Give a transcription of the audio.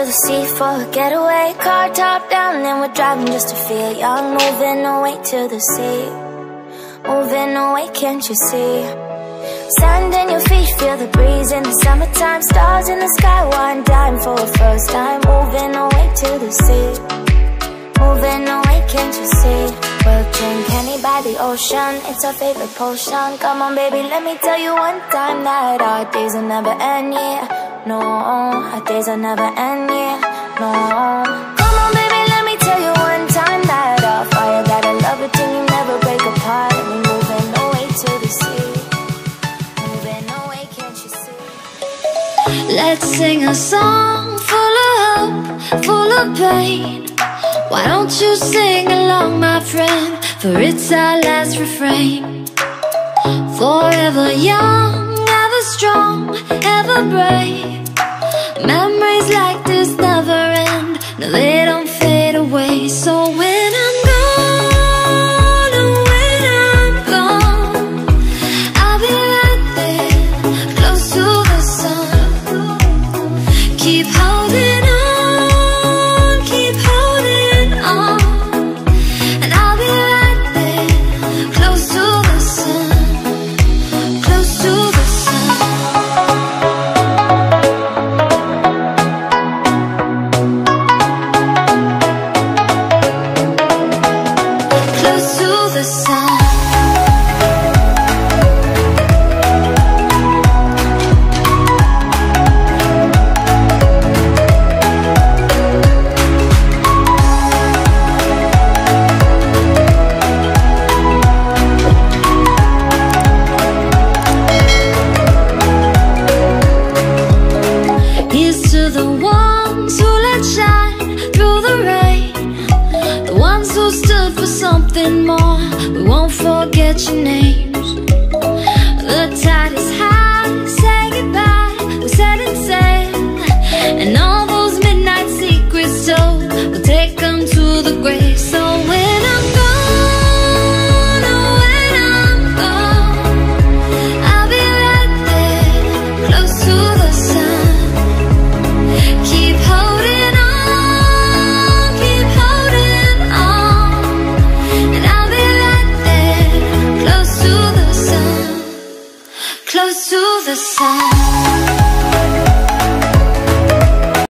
the sea for a getaway. Car top down and we're driving just to feel young. Moving away to the sea, moving away, can't you see? Sand in your feet, feel the breeze in the summertime. Stars in the sky, one dime for a first time. Moving away to the sea, moving away, can't you see? We'll drink honey by the ocean, it's our favorite potion. Come on baby, let me tell you one time that our days will never end, yeah. No, our days will never end, yeah. No. Come on baby, let me tell you one time that our fire got a love it till you never break apart. And we're moving away to the sea, moving away, can't you see? Let's sing a song full of hope, full of pain. Why don't you sing along, my friend? For it's our last refrain. Forever young, ever strong, ever brave. Memories like this never end, no, they don't fade away. So when I'm gone, oh, when I'm gone, I'll be right there, close to the sun. Keep holding on, keep holding on. And I'll be right there, close to the sun, close to the sun. Close to the sun. Here's to the ones who let shine through the rain, the ones who stood for something more. We won't forget your names. The tide is high, say goodbye, we're setting sail. And all those midnight secrets told, we'll take them to the grave. So when I'm gone, oh, when I'm gone, I'll be right there, close to the sun. Keep holding on, keep holding on. And I'll be right there, close to the sun, close to the sun.